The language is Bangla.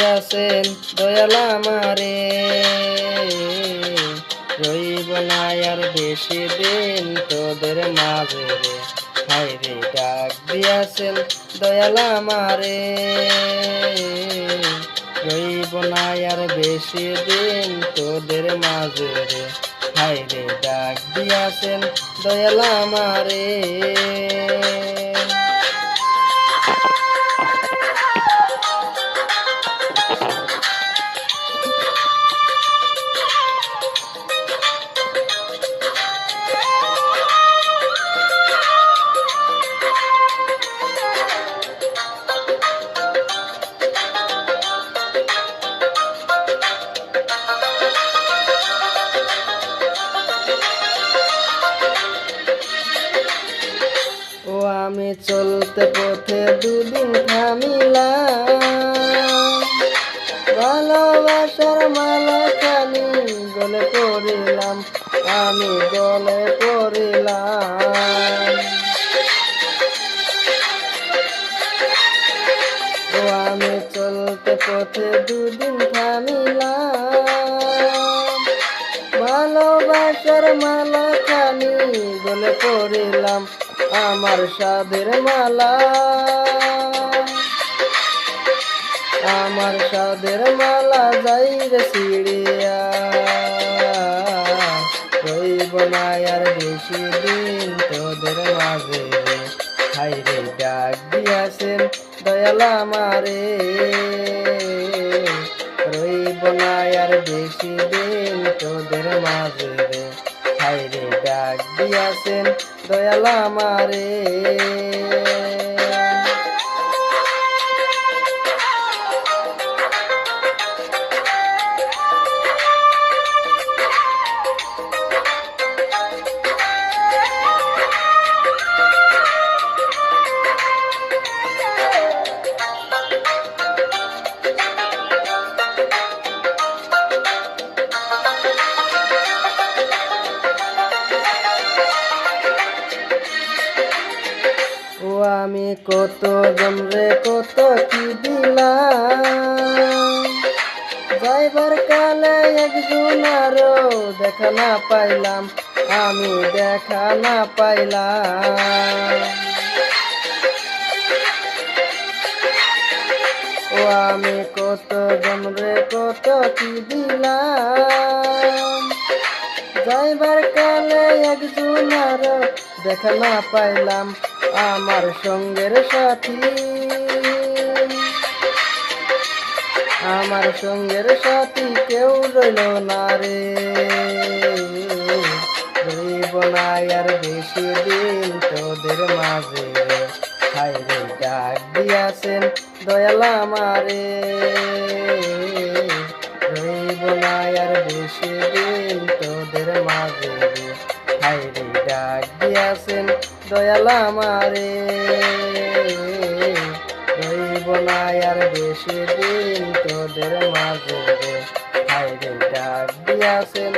দিয়াছেন দয়াল আমারে, রইব না আর বেশি দিন তোদের মাঝে রে। হায়রে ডাক দিয়াছেন দয়াল আমারে, রইব না আর বেশি দিন তোদের মাঝে রে। হায়রে ডাক দিয়াছেন দয়াল আমারে। ও আমি চলতে পথে দুদিন থামিলাম, ভালোবাসার মালা খানি গলে পড়িলাম, আমি গলে পড়িলাম। ও আমি চলতে পথে দুদিন থামিলাম, ভালোবাসার মালা খানি গলে পড়িলাম, আমার সাধের মালা, আমার সাধের মালা যাই রে ছিড়িয়া, রইব না আর বেশি দিন তোদের মাঝে রে। হায়রে ডাক দিয়াছেন দয়াল আমারে, রইব না আর বেশি দিন তোদের মাঝে রে। হায়রে ডাক দিয়াছেন দয়াল আমারে। ও আমি কত জমরে কত কি দিলাম, যাইবার কালে একজন আরো দেখা না পাইলাম, আমি দেখা না পাইলাম। ও আমি কত জমরে কত কি দিলাম, যাইবার কালে একজন আরো দেখা না পাইলাম, আমার সঙ্গের সাথী, আমার সঙ্গের সাথী কেউ রইল না রে। রইব না আর বেশি দিন তোদের মাঝে রে। হায়রে ডাক দিয়াছেন দয়াল আমারে, রইব না আর বেশি দিন তোদের মাঝে রে। হায়রে ডাক দিয়াছেন দয়াল আমারে, রইব না আর বেশি দিন তোদের মাঝে রে। হায়রে ডাক দিয়াছেন